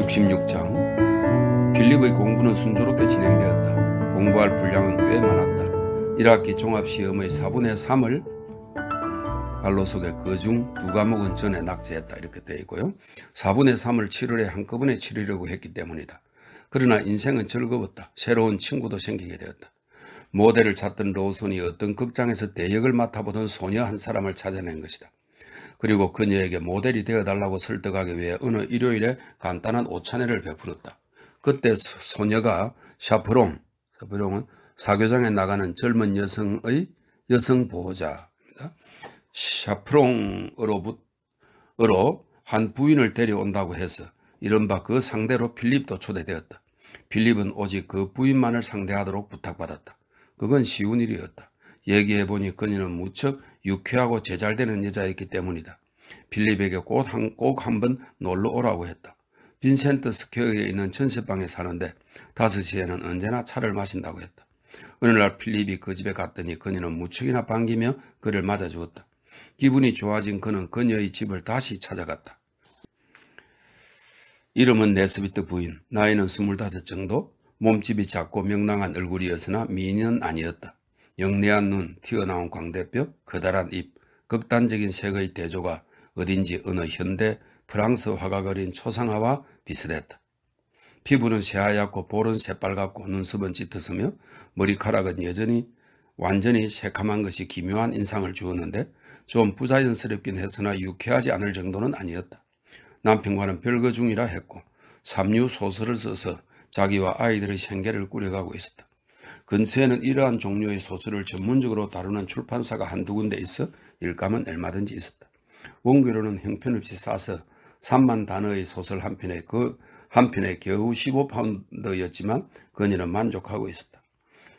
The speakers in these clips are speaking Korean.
66장 필립의 공부는 순조롭게 진행되었다. 공부할 분량은 꽤 많았다. 1학기 종합시험의 4분의 3을 갈로 속에 그중 2과목은 전에 낙제했다 이렇게 되어 있고요. 4분의 3을 7월에 한꺼번에 치르려고 했기 때문이다. 그러나 인생은 즐거웠다. 새로운 친구도 생기게 되었다. 모델을 찾던 로선이 어떤 극장에서 대역을 맡아보던 소녀 한 사람을 찾아낸 것이다. 그리고 그녀에게 모델이 되어달라고 설득하기 위해 어느 일요일에 간단한 오찬회를 베풀었다. 그때 소녀가 샤프롱은 사교장에 나가는 젊은 여성의 여성 보호자입니다. 샤프롱으로 한 부인을 데려온다고 해서 이른바 그 상대로 필립도 초대되었다. 필립은 오직 그 부인만을 상대하도록 부탁받았다. 그건 쉬운 일이었다. 얘기해보니 그녀는 무척 유쾌하고 제잘되는 여자였기 때문이다. 필립에게 꼭 한 번 놀러 오라고 했다. 빈센트 스퀘어에 있는 전세방에 사는데 5시에는 언제나 차를 마신다고 했다. 어느 날 필립이 그 집에 갔더니 그녀는 무척이나 반기며 그를 맞아주었다. 기분이 좋아진 그는 그녀의 집을 다시 찾아갔다. 이름은 네스비트 부인, 나이는 25 정도, 몸집이 작고 명랑한 얼굴이었으나 미인은 아니었다. 영리한 눈, 튀어나온 광대뼈, 커다란 입, 극단적인 색의 대조가 어딘지 어느 현대 프랑스 화가 그린 초상화와 비슷했다. 피부는 새하얗고 볼은 새빨갛고 눈썹은 짙었으며 머리카락은 여전히 완전히 새카만 것이 기묘한 인상을 주었는데 좀 부자연스럽긴 했으나 유쾌하지 않을 정도는 아니었다. 남편과는 별거 중이라 했고 삼류 소설을 써서 자기와 아이들의 생계를 꾸려가고 있었다. 근처에는 이러한 종류의 소설을 전문적으로 다루는 출판사가 한두 군데 있어 일감은 얼마든지 있었다. 원고료는 형편없이 싸서 3만 단어의 소설 한 편에 겨우 15파운드였지만 그녀는 만족하고 있었다.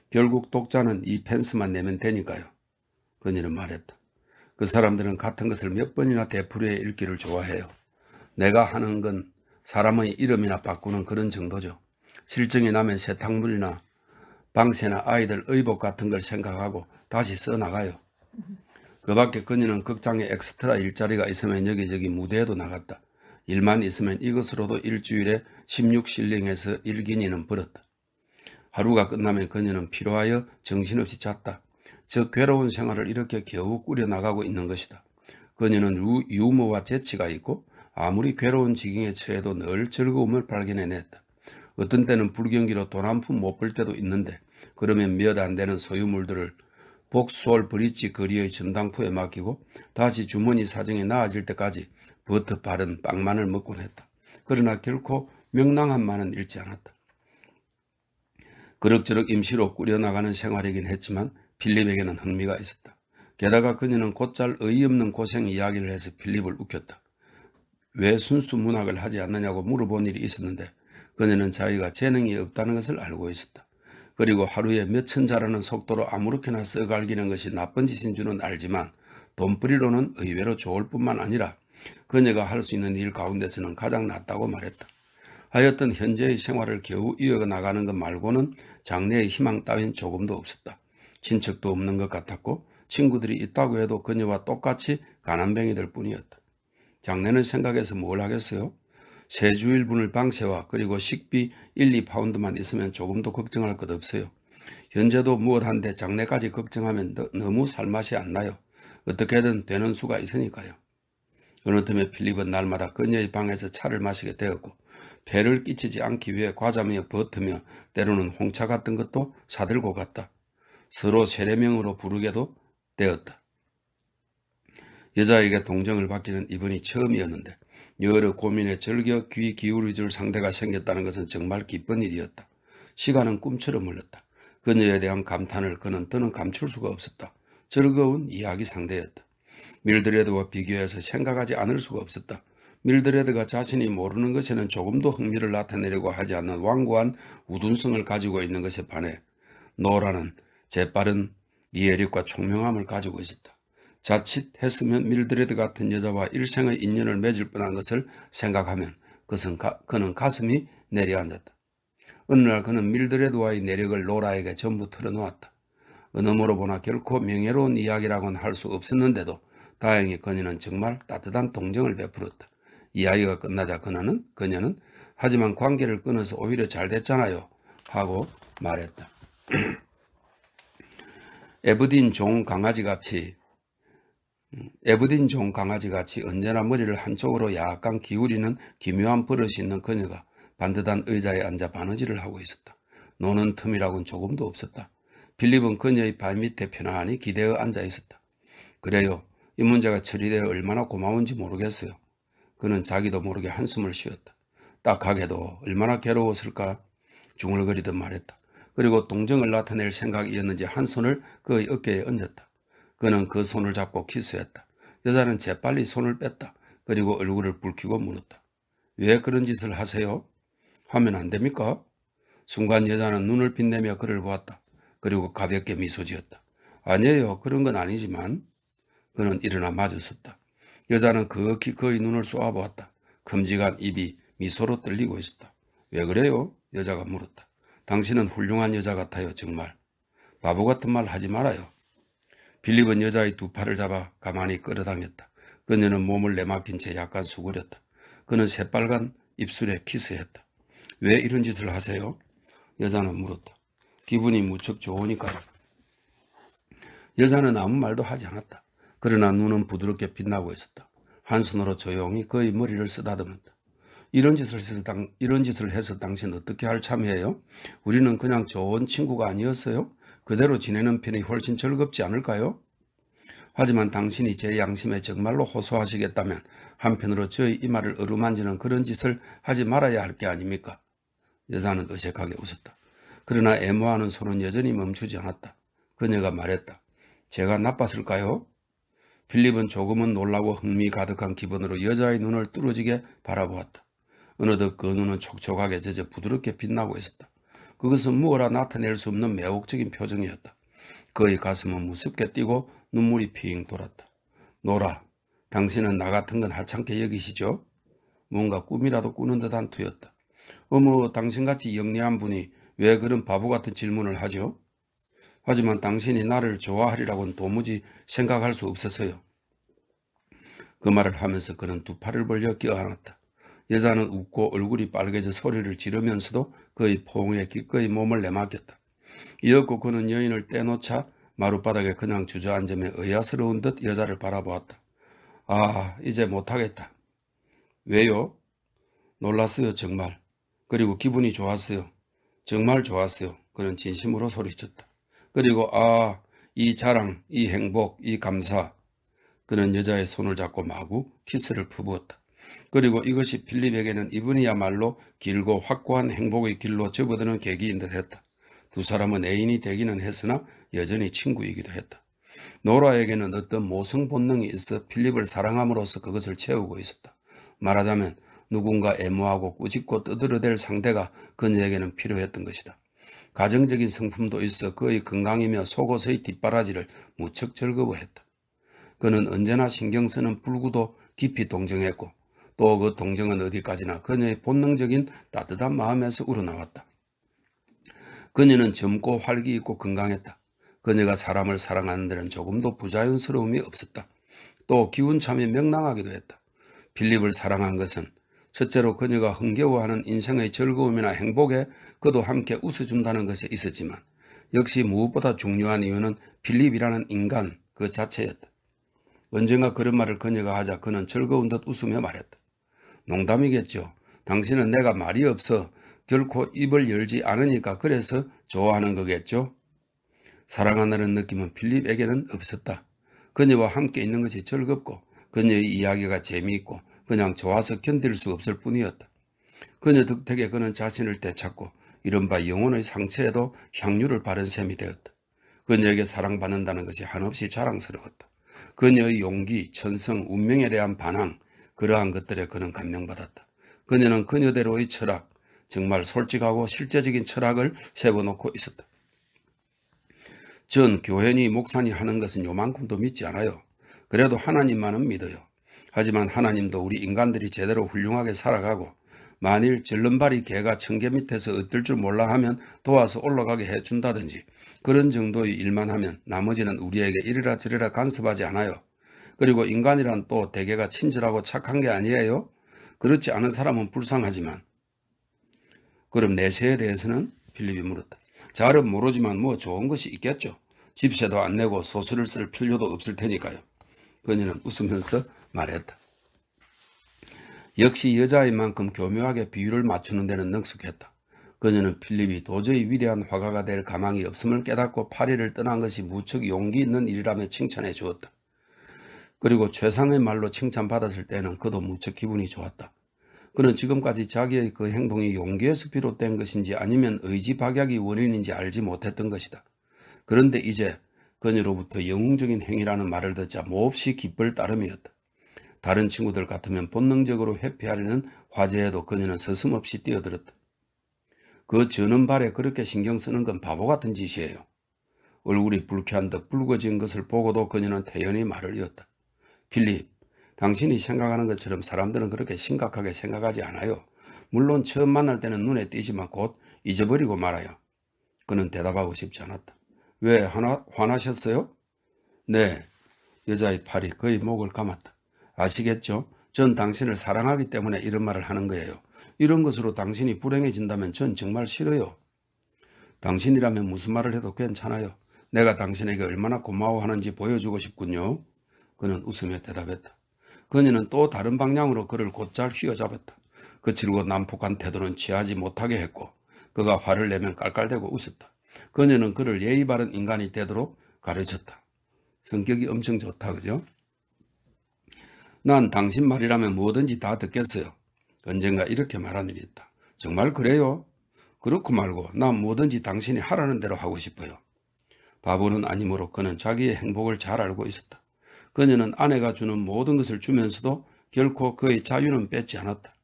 결국 독자는 2펜스만 내면 되니까요. 그녀는 말했다. 그 사람들은 같은 것을 몇 번이나 되풀이해 읽기를 좋아해요. 내가 하는 건 사람의 이름이나 바꾸는 그런 정도죠. 실정이 나면 세탁물이나 방세나 아이들 의복 같은 걸 생각하고 다시 써나가요. 그 밖에 그녀는 극장에 엑스트라 일자리가 있으면 여기저기 무대에도 나갔다. 일만 있으면 이것으로도 일주일에 16실링에서 1기니는 벌었다. 하루가 끝나면 그녀는 피로하여 정신없이 잤다. 저 괴로운 생활을 이렇게 겨우 꾸려나가고 있는 것이다. 그녀는 유머와 재치가 있고 아무리 괴로운 지경에 처해도 늘 즐거움을 발견해냈다. 어떤 때는 불경기로 돈 한 푼 못 벌 때도 있는데 그러면 몇 안 되는 소유물들을 복스홀 브릿지 거리의 전당포에 맡기고 다시 주머니 사정이 나아질 때까지 버터 바른 빵만을 먹곤 했다. 그러나 결코 명랑한 만은 잃지 않았다. 그럭저럭 임시로 꾸려나가는 생활이긴 했지만 필립에게는 흥미가 있었다. 게다가 그녀는 곧잘 어이없는 고생 이야기를 해서 필립을 웃겼다. 왜 순수 문학을 하지 않느냐고 물어본 일이 있었는데 그녀는 자기가 재능이 없다는 것을 알고 있었다. 그리고 하루에 몇천 자라는 속도로 아무렇게나 써갈기는 것이 나쁜 짓인 줄은 알지만 돈벌이로는 의외로 좋을 뿐만 아니라 그녀가 할 수 있는 일 가운데서는 가장 낫다고 말했다. 하여튼 현재의 생활을 겨우 이어나가는 것 말고는 장래의 희망 따윈 조금도 없었다. 친척도 없는 것 같았고 친구들이 있다고 해도 그녀와 똑같이 가난뱅이들 뿐이었다. 장래는 생각해서 뭘 하겠어요? 세 주일분을 방세와 그리고 식비 1, 2파운드만 있으면 조금도 걱정할 것 없어요. 현재도 무엇한데 장래까지 걱정하면 너무 살맛이 안 나요. 어떻게든 되는 수가 있으니까요. 어느 틈에 필립은 날마다 그녀의 방에서 차를 마시게 되었고 폐를 끼치지 않기 위해 과자며 버터며 때로는 홍차 같은 것도 사들고 갔다. 서로 세례명으로 부르게도 되었다. 여자에게 동정을 받기는 이번이 처음이었는데 여러 고민에 즐겨 귀 기울여줄 상대가 생겼다는 것은 정말 기쁜 일이었다. 시간은 꿈처럼 흘렀다. 그녀에 대한 감탄을 그는 더는 감출 수가 없었다. 즐거운 이야기 상대였다. 밀드레드와 비교해서 생각하지 않을 수가 없었다. 밀드레드가 자신이 모르는 것에는 조금도 흥미를 나타내려고 하지 않는 완고한 우둔성을 가지고 있는 것에 반해 노라는 재빠른 이해력과 총명함을 가지고 있었다. 자칫 했으면 밀드레드 같은 여자와 일생의 인연을 맺을 뻔한 것을 생각하면 그는 가슴이 내려앉았다. 어느 날 그는 밀드레드와의 내력을 노라에게 전부 털어놓았다. 어느모로 보나 결코 명예로운 이야기라고는 할 수 없었는데도 다행히 그녀는 정말 따뜻한 동정을 베풀었다. 이야기가 끝나자 그녀는 하지만 관계를 끊어서 오히려 잘 됐잖아요 하고 말했다. 에브딘 종 강아지같이 언제나 머리를 한쪽으로 약간 기울이는 기묘한 버릇이 있는 그녀가 반듯한 의자에 앉아 바느질을 하고 있었다. 노는 틈이라고는 조금도 없었다. 필립은 그녀의 발밑에 편안히 기대어 앉아 있었다. 그래요. 이 문제가 처리되어 얼마나 고마운지 모르겠어요. 그는 자기도 모르게 한숨을 쉬었다. 딱하게도 얼마나 괴로웠을까 중얼거리듯 말했다. 그리고 동정을 나타낼 생각이었는지 한 손을 그의 어깨에 얹었다. 그는 그 손을 잡고 키스했다. 여자는 재빨리 손을 뺐다. 그리고 얼굴을 붉히고 물었다. 왜 그런 짓을 하세요? 하면 안 됩니까? 순간 여자는 눈을 빛내며 그를 보았다. 그리고 가볍게 미소 지었다. 아니에요. 그런 건 아니지만. 그는 일어나 맞았었다. 여자는 그윽히 그의 눈을 쏘아보았다. 큼직한 입이 미소로 떨리고 있었다. 왜 그래요? 여자가 물었다. 당신은 훌륭한 여자 같아요. 정말. 바보 같은 말 하지 말아요. 필립은 여자의 두 팔을 잡아 가만히 끌어당겼다. 그녀는 몸을 내맡긴 채 약간 수그렸다. 그는 새빨간 입술에 키스했다. 왜 이런 짓을 하세요? 여자는 물었다. 기분이 무척 좋으니까요. 여자는 아무 말도 하지 않았다. 그러나 눈은 부드럽게 빛나고 있었다. 한 손으로 조용히 그의 머리를 쓰다듬었다. 이런 짓을 해서 당신 어떻게 할 참이에요? 우리는 그냥 좋은 친구가 아니었어요? 그대로 지내는 편이 훨씬 즐겁지 않을까요? 하지만 당신이 제 양심에 정말로 호소하시겠다면 한편으로 저의 이마를 어루만지는 그런 짓을 하지 말아야 할 게 아닙니까? 여자는 어색하게 웃었다. 그러나 애모하는 손은 여전히 멈추지 않았다. 그녀가 말했다. 제가 나빴을까요? 필립은 조금은 놀라고 흥미 가득한 기분으로 여자의 눈을 뚫어지게 바라보았다. 어느덧 그 눈은 촉촉하게 젖어 부드럽게 빛나고 있었다. 그것은 무어라 나타낼 수 없는 매혹적인 표정이었다. 그의 가슴은 무섭게 뛰고 눈물이 핑 돌았다. 노라, 당신은 나 같은 건 하찮게 여기시죠? 뭔가 꿈이라도 꾸는 듯한 투였다. 어머, 당신같이 영리한 분이 왜 그런 바보 같은 질문을 하죠? 하지만 당신이 나를 좋아하리라고는 도무지 생각할 수 없었어요. 그 말을 하면서 그는 두 팔을 벌려 껴안았다. 여자는 웃고 얼굴이 빨개져 소리를 지르면서도 그의 포옹에 기꺼이 몸을 내맡겼다. 이었고 그는 여인을 떼놓자 마룻바닥에 그냥 주저앉으며 의아스러운 듯 여자를 바라보았다. 아, 이제 못하겠다. 왜요? 놀랐어요, 정말. 그리고 기분이 좋았어요. 정말 좋았어요. 그는 진심으로 소리쳤다. 그리고 이 자랑, 이 행복, 이 감사. 그는 여자의 손을 잡고 마구 키스를 퍼부었다. 그리고 이것이 필립에게는 이분이야말로 길고 확고한 행복의 길로 접어드는 계기인 듯 했다. 두 사람은 애인이 되기는 했으나 여전히 친구이기도 했다. 노라에게는 어떤 모성 본능이 있어 필립을 사랑함으로써 그것을 채우고 있었다. 말하자면 누군가 애모하고 꾸짖고 떠들어댈 상대가 그녀에게는 필요했던 것이다. 가정적인 성품도 있어 그의 건강이며 속옷의 뒷바라지를 무척 즐거워했다. 그는 언제나 신경 쓰는 불구도 깊이 동정했고 또 그 동정은 어디까지나 그녀의 본능적인 따뜻한 마음에서 우러나왔다. 그녀는 젊고 활기 있고 건강했다. 그녀가 사람을 사랑하는 데는 조금도 부자연스러움이 없었다. 또 기운차며 명랑하기도 했다. 필립을 사랑한 것은 첫째로 그녀가 흥겨워하는 인생의 즐거움이나 행복에 그도 함께 웃어준다는 것에 있었지만 역시 무엇보다 중요한 이유는 필립이라는 인간 그 자체였다. 언젠가 그런 말을 그녀가 하자 그는 즐거운 듯 웃으며 말했다. 농담이겠죠. 당신은 내가 말이 없어 결코 입을 열지 않으니까 그래서 좋아하는 거겠죠. 사랑한다는 느낌은 필립에게는 없었다. 그녀와 함께 있는 것이 즐겁고 그녀의 이야기가 재미있고 그냥 좋아서 견딜 수 없을 뿐이었다. 그녀 덕택에 그는 자신을 되찾고 이른바 영혼의 상처에도 향유를 바른 셈이 되었다. 그녀에게 사랑받는다는 것이 한없이 자랑스러웠다. 그녀의 용기, 천성, 운명에 대한 반항, 그러한 것들에 그는 감명받았다. 그녀는 그녀대로의 철학, 정말 솔직하고 실제적인 철학을 세워놓고 있었다. 전 교회니 목사니 하는 것은 요만큼도 믿지 않아요. 그래도 하나님만은 믿어요. 하지만 하나님도 우리 인간들이 제대로 훌륭하게 살아가고 만일 절름발이 개가 청개 밑에서 어떨 줄 몰라 하면 도와서 올라가게 해준다든지 그런 정도의 일만 하면 나머지는 우리에게 이래라 저래라 간섭하지 않아요. 그리고 인간이란 또 대개가 친절하고 착한 게 아니에요. 그렇지 않은 사람은 불쌍하지만 그럼 내세에 대해서는? 필립이 물었다. 잘은 모르지만 뭐 좋은 것이 있겠죠. 집세도 안 내고 소설을 쓸 필요도 없을 테니까요. 그녀는 웃으면서 말했다. 역시 여자인 만큼 교묘하게 비율을 맞추는 데는 능숙했다. 그녀는 필립이 도저히 위대한 화가가 될 가망이 없음을 깨닫고 파리를 떠난 것이 무척 용기 있는 일이라며 칭찬해 주었다. 그리고 최상의 말로 칭찬받았을 때는 그도 무척 기분이 좋았다. 그는 지금까지 자기의 그 행동이 용기에서 비롯된 것인지 아니면 의지박약이 원인인지 알지 못했던 것이다. 그런데 이제 그녀로부터 영웅적인 행위라는 말을 듣자 몹시 기쁠 따름이었다. 다른 친구들 같으면 본능적으로 회피하려는 화제에도 그녀는 서슴없이 뛰어들었다. 그 저는 발에 그렇게 신경 쓰는 건 바보 같은 짓이에요. 얼굴이 불쾌한 듯 붉어진 것을 보고도 그녀는 태연히 말을 이었다. 필립, 당신이 생각하는 것처럼 사람들은 그렇게 심각하게 생각하지 않아요. 물론 처음 만날 때는 눈에 띄지만 곧 잊어버리고 말아요. 그는 대답하고 싶지 않았다. 왜 화나셨어요? 네. 여자의 팔이 그의 목을 감았다. 아시겠죠? 전 당신을 사랑하기 때문에 이런 말을 하는 거예요. 이런 것으로 당신이 불행해진다면 전 정말 싫어요. 당신이라면 무슨 말을 해도 괜찮아요. 내가 당신에게 얼마나 고마워하는지 보여주고 싶군요. 그는 웃으며 대답했다. 그녀는 또 다른 방향으로 그를 곧잘 휘어잡았다. 거칠고 난폭한 태도는 취하지 못하게 했고 그가 화를 내면 깔깔대고 웃었다. 그녀는 그를 예의 바른 인간이 되도록 가르쳤다. 성격이 엄청 좋다, 그죠? 난 당신 말이라면 뭐든지 다 듣겠어요. 언젠가 이렇게 말한 일이 있다. 정말 그래요? 그렇고 말고 난 뭐든지 당신이 하라는 대로 하고 싶어요. 바보는 아니므로 그는 자기의 행복을 잘 알고 있었다. 그녀는 아내가 주는 모든 것을 주면서도 결코 그의 자유는 뺏지 않았다.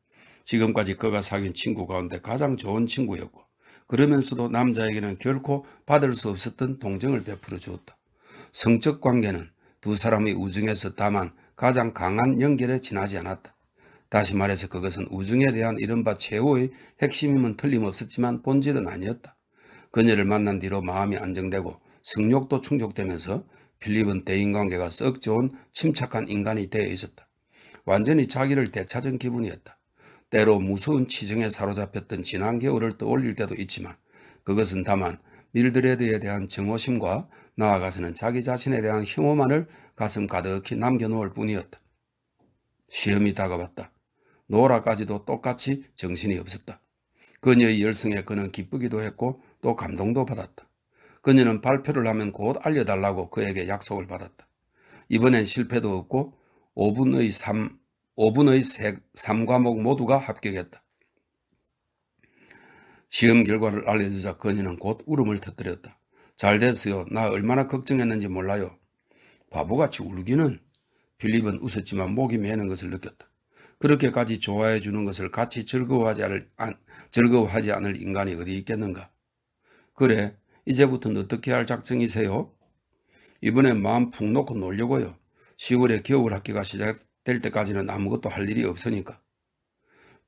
지금까지 그가 사귄 친구 가운데 가장 좋은 친구였고 그러면서도 남자에게는 결코 받을 수 없었던 동정을 베풀어 주었다. 성적 관계는 두 사람의 우정에서 다만 가장 강한 연결에 지나지 않았다. 다시 말해서 그것은 우정에 대한 이른바 최후의 핵심임은 틀림없었지만 본질은 아니었다. 그녀를 만난 뒤로 마음이 안정되고 성욕도 충족되면서 필립은 대인관계가 썩 좋은 침착한 인간이 되어 있었다. 완전히 자기를 되찾은 기분이었다. 때로 무서운 치정에 사로잡혔던 지난 겨울을 떠올릴 때도 있지만 그것은 다만 밀드레드에 대한 정오심과 나아가서는 자기 자신에 대한 혐오만을 가슴 가득히 남겨놓을 뿐이었다. 시험이 다가왔다. 노라까지도 똑같이 정신이 없었다. 그녀의 열성에 그는 기쁘기도 했고 또 감동도 받았다. 그녀는 발표를 하면 곧 알려달라고 그에게 약속을 받았다. 이번엔 실패도 없고 5분의 3과목 모두가 합격했다. 시험 결과를 알려주자 그녀는 곧 울음을 터뜨렸다. 잘 됐어요. 나 얼마나 걱정했는지 몰라요. 바보같이 울기는. 필립은 웃었지만 목이 메는 것을 느꼈다. 그렇게까지 좋아해 주는 것을 같이 즐거워하지 않을 인간이 어디 있겠는가. 그래, 이제부터는 어떻게 할 작정이세요? 이번엔 마음 푹 놓고 놀려고요. 10월에 겨울 학기가 시작될 때까지는 아무것도 할 일이 없으니까.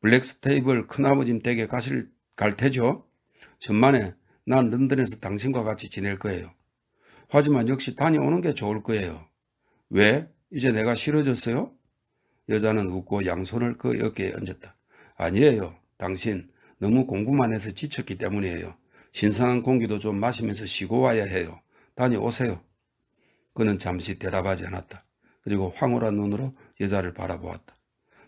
블랙스테이블 큰아버님 댁에 갈 테죠? 천만에 난 런던에서 당신과 같이 지낼 거예요. 하지만 역시 다녀오는 게 좋을 거예요. 왜? 이제 내가 싫어졌어요? 여자는 웃고 양손을 그 어깨에 얹었다. 아니에요. 당신 너무 공부만 해서 지쳤기 때문이에요. 신선한 공기도 좀 마시면서 쉬고 와야 해요. 다녀오세요. 그는 잠시 대답하지 않았다. 그리고 황홀한 눈으로 여자를 바라보았다.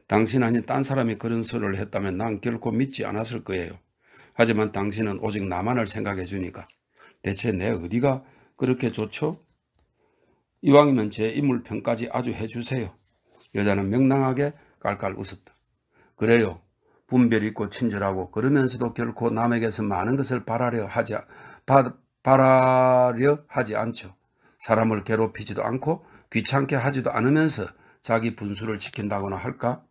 당신 아닌 딴 사람이 그런 소리를 했다면 난 결코 믿지 않았을 거예요. 하지만 당신은 오직 나만을 생각해 주니까. 대체 내 어디가 그렇게 좋죠? 이왕이면 제 인물평까지 아주 해주세요. 여자는 명랑하게 깔깔 웃었다. 그래요. 분별 있고 친절하고 그러면서도 결코 남에게서 많은 것을 바라려 하지 않죠. 사람을 괴롭히지도 않고 귀찮게 하지도 않으면서 자기 분수를 지킨다거나 할까?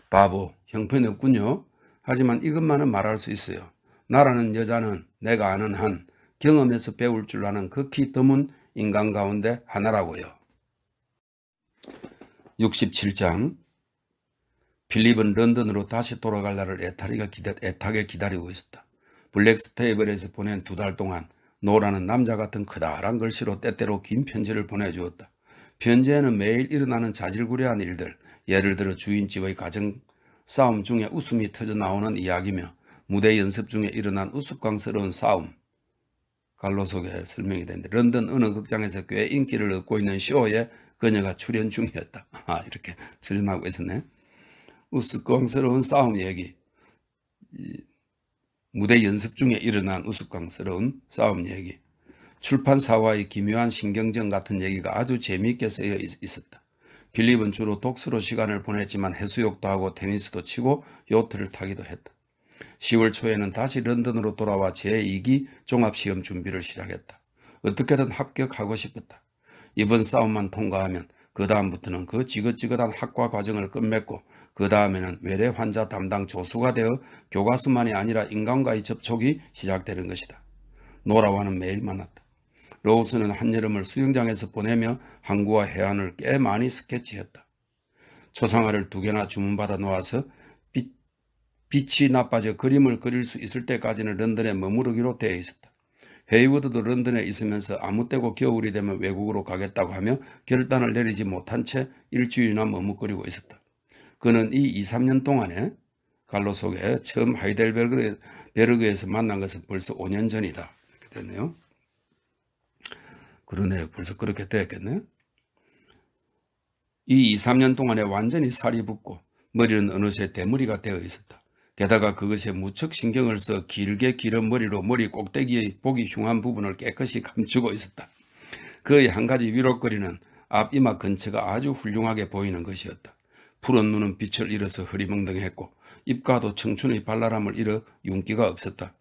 바보, 형편없군요. 하지만 이것만은 말할 수 있어요. 나라는 여자는 내가 아는 한 경험에서 배울 줄 아는 극히 드문 인간 가운데 하나라고요. 67장. 필립은 런던으로 다시 돌아갈 날을 애타게 기다리고 있었다. 블랙스테이블에서 보낸 2달 동안 노라는 남자 같은 커다란 글씨로 때때로 긴 편지를 보내주었다. 편지에는 매일 일어나는 자질구레한 일들, 예를 들어 주인집의 가정 싸움 중에 웃음이 터져 나오는 이야기며 무대 연습 중에 일어난 우스꽝스러운 싸움. 갈로 속에 설명이 되는데 런던 어느 극장에서 꽤 인기를 얻고 있는 쇼에 그녀가 출연 중이었다. 이렇게 출연하고 있었네. 우스꽝스러운 싸움 얘기. 무대 연습 중에 일어난 우스꽝스러운 싸움 얘기. 출판사와의 기묘한 신경전 같은 얘기가 아주 재미있게 쓰여 있었다. 필립은 주로 독서로 시간을 보냈지만 해수욕도 하고 테니스도 치고 요트를 타기도 했다. 10월 초에는 다시 런던으로 돌아와 제2기 종합시험 준비를 시작했다. 어떻게든 합격하고 싶었다. 이번 싸움만 통과하면 그 다음부터는 그 지긋지긋한 학과 과정을 끝맺고 그 다음에는 외래 환자 담당 조수가 되어 교과서만이 아니라 인간과의 접촉이 시작되는 것이다. 노라와는 매일 만났다. 로우스는 한여름을 수영장에서 보내며 항구와 해안을 꽤 많이 스케치했다. 초상화를 2개나 주문받아 놓아서 빛이 나빠져 그림을 그릴 수 있을 때까지는 런던에 머무르기로 되어 있었다. 헤이워드도 런던에 있으면서 아무 때고 겨울이 되면 외국으로 가겠다고 하며 결단을 내리지 못한 채 일주일이나 머뭇거리고 있었다. 그는 이 2, 3년 동안에 갈로 속에 처음 하이델베르그에서 만난 것은 벌써 5년 전이다. 이렇게 됐네요. 그러네요. 벌써 그렇게 되었겠네. 이 2, 3년 동안에 완전히 살이 붙고 머리는 어느새 대머리가 되어 있었다. 게다가 그것에 무척 신경을 써 길게 기른 머리로 머리 꼭대기의 보기 흉한 부분을 깨끗이 감추고 있었다. 그의 한 가지 위로거리는 앞 이마 근처가 아주 훌륭하게 보이는 것이었다. 푸른 눈은 빛을 잃어서 흐리멍덩했고 입가도 청춘의 발랄함을 잃어 윤기가 없었다.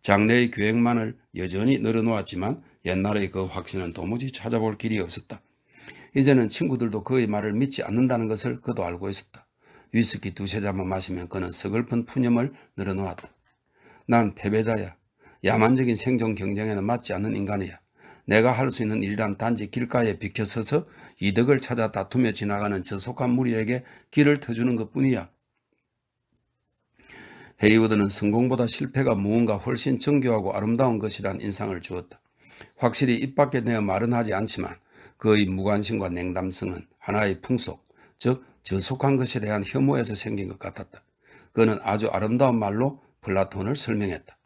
장래의 계획만을 여전히 늘어놓았지만 옛날의 그 확신은 도무지 찾아볼 길이 없었다. 이제는 친구들도 그의 말을 믿지 않는다는 것을 그도 알고 있었다. 위스키 2-3잔만 마시면 그는 서글픈 푸념을 늘어놓았다. 난 패배자야. 야만적인 생존 경쟁에는 맞지 않는 인간이야. 내가 할 수 있는 일이란 단지 길가에 비켜서서 이득을 찾아 다투며 지나가는 저속한 무리에게 길을 터주는 것뿐이야. 헤이워드는 성공보다 실패가 무언가 훨씬 정교하고 아름다운 것이란 인상을 주었다. 확실히 입 밖에 내어 말은 하지 않지만 그의 무관심과 냉담성은 하나의 풍속, 즉 저속한 것에 대한 혐오에서 생긴 것 같았다. 그는 아주 아름다운 말로 플라톤을 설명했다.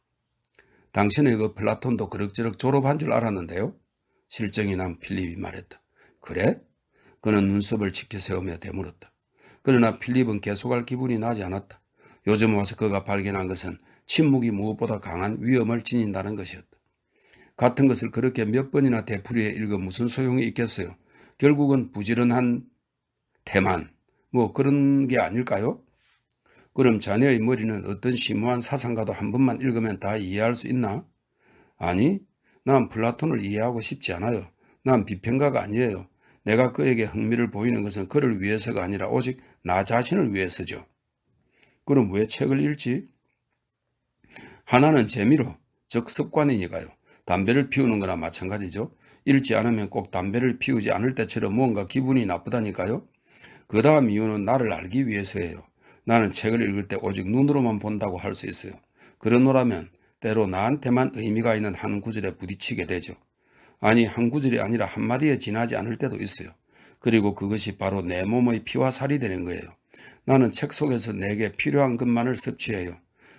당신의 그 플라톤도 그럭저럭 졸업한 줄 알았는데요. 실정이 난 필립이 말했다. 그래? 그는 눈썹을 치켜세우며 되물었다. 그러나 필립은 계속할 기분이 나지 않았다. 요즘 와서 그가 발견한 것은 침묵이 무엇보다 강한 위험을 지닌다는 것이었다. 같은 것을 그렇게 몇 번이나 되풀이해 읽어 무슨 소용이 있겠어요. 결국은 부지런한 태만, 그런 게 아닐까요? 그럼 자네의 머리는 어떤 심오한 사상가도 한 번만 읽으면 다 이해할 수 있나? 아니, 난 플라톤을 이해하고 싶지 않아요. 난 비평가가 아니에요. 내가 그에게 흥미를 보이는 것은 그를 위해서가 아니라 오직 나 자신을 위해서죠. 그럼 왜 책을 읽지? 하나는 재미로, 즉 습관이니까요. 담배를 피우는 거나 마찬가지죠. 읽지 않으면 꼭 담배를 피우지 않을 때처럼 뭔가 기분이 나쁘다니까요. 그 다음 이유는 나를 알기 위해서예요. 나는 책을 읽을 때 오직 눈으로만 본다고 할 수 있어요. 그러노라면 때로 나한테만 의미가 있는 한 구절에 부딪히게 되죠. 아니, 한 구절이 아니라 한 마디에 지나지 않을 때도 있어요. 그리고 그것이 바로 내 몸의 피와 살이 되는 거예요. 나는 책 속에서 내게 필요한 것만을 섭취해요.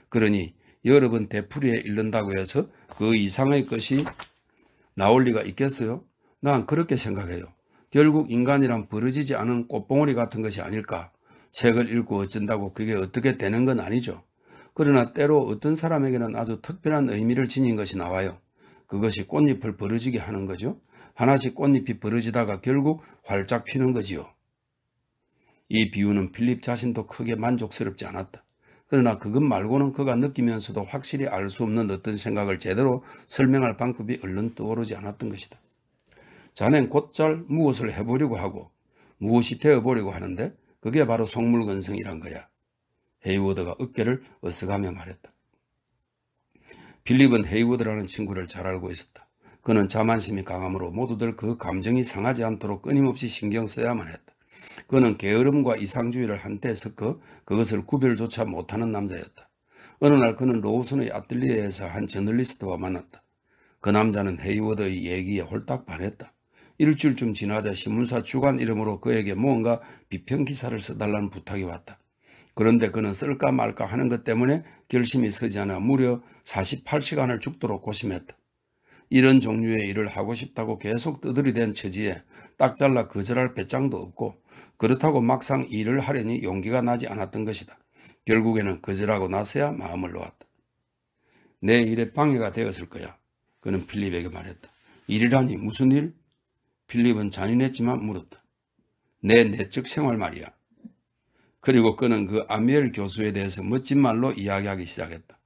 그러니 여러 번 되풀이해 읽는다고 해서 그 이상의 것이 나올 리가 있겠어요? 난 그렇게 생각해요. 결국 인간이란 벌어지지 않은 꽃봉오리 같은 것이 아닐까. 책을 읽고 어쩐다고 그게 어떻게 되는 건 아니죠. 그러나 때로 어떤 사람에게는 아주 특별한 의미를 지닌 것이 나와요. 그것이 꽃잎을 벌어지게 하는 거죠. 하나씩 꽃잎이 벌어지다가 결국 활짝 피는 거지요. 이 비유는 필립 자신도 크게 만족스럽지 않았다. 그러나 그것 말고는 그가 느끼면서도 확실히 알 수 없는 어떤 생각을 제대로 설명할 방법이 얼른 떠오르지 않았던 것이다. 자넨 곧잘 무엇을 해보려고 하고 무엇이 되어보려고 하는데 그게 바로 속물건성이란 거야. 헤이워드가 어깨를 으쓱하며 말했다. 필립은 헤이워드라는 친구를 잘 알고 있었다. 그는 자만심이 강하므로 모두들 그 감정이 상하지 않도록 끊임없이 신경 써야만 했다. 그는 게으름과 이상주의를 한때 섞어 그것을 구별조차 못하는 남자였다. 어느 날 그는 로우슨의 아틀리에에서 한 저널리스트와 만났다. 그 남자는 헤이워드의 얘기에 홀딱 반했다. 일주일쯤 지나자 신문사 주간 이름으로 그에게 무언가 비평 기사를 써달라는 부탁이 왔다. 그런데 그는 쓸까 말까 하는 것 때문에 결심이 서지 않아 무려 48시간을 죽도록 고심했다. 이런 종류의 일을 하고 싶다고 계속 떠들이댄 처지에 딱 잘라 거절할 배짱도 없고 그렇다고 막상 일을 하려니 용기가 나지 않았던 것이다. 결국에는 거절하고 나서야 마음을 놓았다. 내 일에 방해가 되었을 거야. 그는 필립에게 말했다. 일이라니 무슨 일? 필립은 잔인했지만 물었다. 내 내적 생활 말이야. 그리고 그는 그 아미엘 교수에 대해서 멋진 말로 이야기하기 시작했다.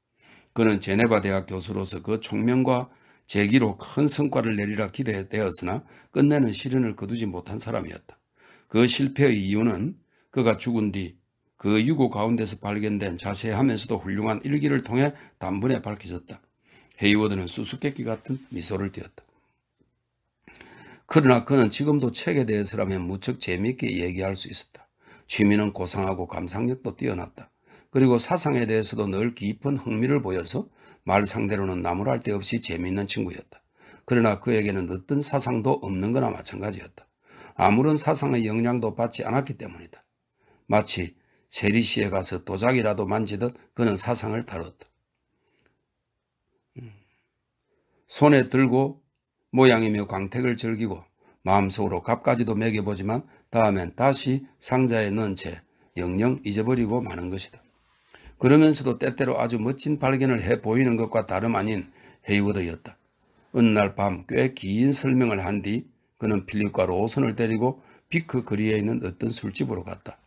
그는 제네바 대학 교수로서 그 총명과 재기로 큰 성과를 내리라 기대되었으나 끝내는 시련을 거두지 못한 사람이었다. 그 실패의 이유는 그가 죽은 뒤 그 유고 가운데서 발견된 자세하면서도 훌륭한 일기를 통해 단번에 밝혀졌다. 헤이워드는 수수께끼 같은 미소를 띄었다. 그러나 그는 지금도 책에 대해서라면 무척 재미있게 얘기할 수 있었다. 취미는 고상하고 감상력도 뛰어났다. 그리고 사상에 대해서도 늘 깊은 흥미를 보여서 말 상대로는 나무랄 데 없이 재미있는 친구였다. 그러나 그에게는 어떤 사상도 없는 거나 마찬가지였다. 아무런 사상의 영향도 받지 않았기 때문이다. 마치 세리시에 가서 도자기라도 만지듯 그는 사상을 다뤘다. 손에 들고 모양이며 광택을 즐기고 마음속으로 값까지도 매겨보지만 다음엔 다시 상자에 넣은 채 영영 잊어버리고 마는 것이다. 그러면서도 때때로 아주 멋진 발견을 해 보이는 것과 다름 아닌 헤이워드였다. 어느 날 밤 꽤 긴 설명을 한 뒤 그는 필립과 로선을 데리고 비크 거리에 있는 어떤 술집으로 갔다.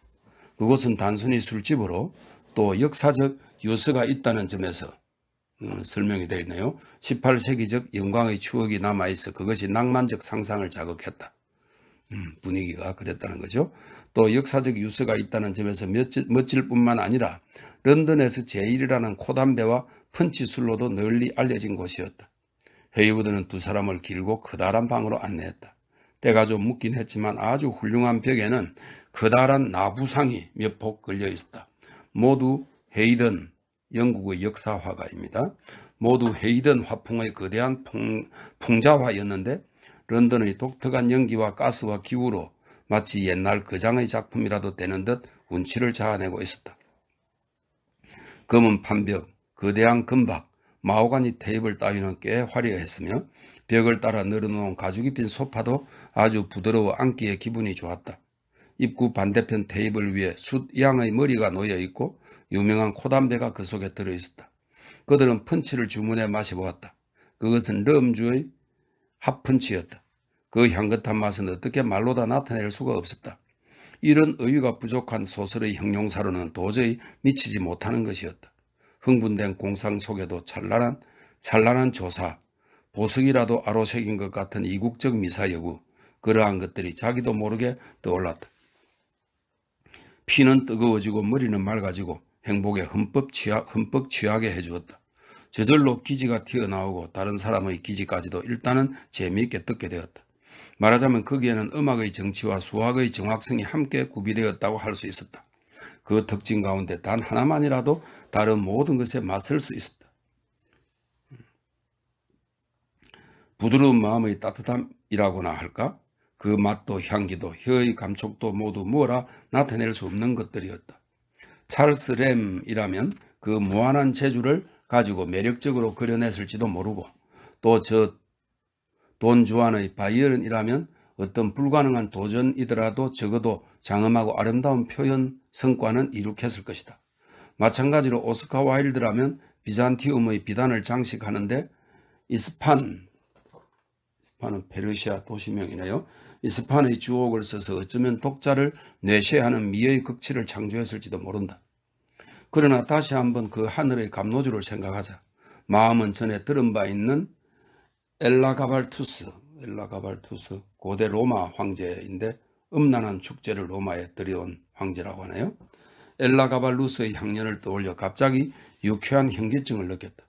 그곳은 단순히 술집으로 또 역사적 유서가 있다는 점에서 설명이 되어 있네요. 18세기적 영광의 추억이 남아있어 그것이 낭만적 상상을 자극했다. 분위기가 그랬다는 거죠. 또 역사적 유서가 있다는 점에서 멋질 뿐만 아니라 런던에서 제1이라는 코담배와 펀치술로도 널리 알려진 곳이었다. 헤이워드는 두 사람을 길고 커다란 방으로 안내했다. 때가 좀 묻긴 했지만 아주 훌륭한 벽에는 커다란 나부상이 몇 폭 걸려 있었다. 모두 헤이든, 영국의 역사화가입니다. 모두 헤이든 화풍의 거대한 풍자화였는데 런던의 독특한 연기와 가스와 기후로 마치 옛날 거장의 작품이라도 되는 듯 운치를 자아내고 있었다. 검은 판벽, 거대한 금박, 마호가니 테이블 따위는 꽤 화려했으며 벽을 따라 늘어놓은 가죽 입힌 소파도 아주 부드러워 앉기에 기분이 좋았다. 입구 반대편 테이블 위에 숫양의 머리가 놓여있고 유명한 코담배가 그 속에 들어있었다. 그들은 펀치를 주문해 마셔보았다. 그것은 럼주의 핫펀치였다. 그 향긋한 맛은 어떻게 말로 다 나타낼 수가 없었다. 이런 의유가 부족한 소설의 형용사로는 도저히 미치지 못하는 것이었다. 흥분된 공상 속에도 찬란한 조사, 보석이라도 아로새긴 것 같은 이국적 미사여구, 그러한 것들이 자기도 모르게 떠올랐다. 피는 뜨거워지고 머리는 맑아지고 행복에 흠뻑 취하게 해주었다. 저절로 기지가 튀어나오고 다른 사람의 기지까지도 일단은 재미있게 듣게 되었다. 말하자면 거기에는 음악의 정치와 수학의 정확성이 함께 구비되었다고 할 수 있었다. 그 특징 가운데 단 하나만이라도 다른 모든 것에 맞설 수 있었다. 부드러운 마음의 따뜻함이라고나 할까? 그 맛도 향기도 혀의 감촉도 모두 뭐라 나타낼 수 없는 것들이었다. 찰스 램이라면 그 무한한 재주를 가지고 매력적으로 그려냈을지도 모르고 또 돈 주안의 바이올린이라면 어떤 불가능한 도전이더라도 적어도 장엄하고 아름다운 표현 성과는 이룩했을 것이다. 마찬가지로 오스카 와일드라면 비잔티움의 비단을 장식하는데 이스판은 페르시아 도시명이네요. 이스판의 주옥을 써서 어쩌면 독자를 뇌시하는 미의 극치를 창조했을지도 모른다. 그러나 다시 한번 그 하늘의 감노주를 생각하자. 마음은 전에 들은 바 있는 엘라가발투스 고대 로마 황제인데 음란한 축제를 로마에 들여온 황제라고 하네요. 엘라가발루스의 향연을 떠올려 갑자기 유쾌한 현기증을 느꼈다.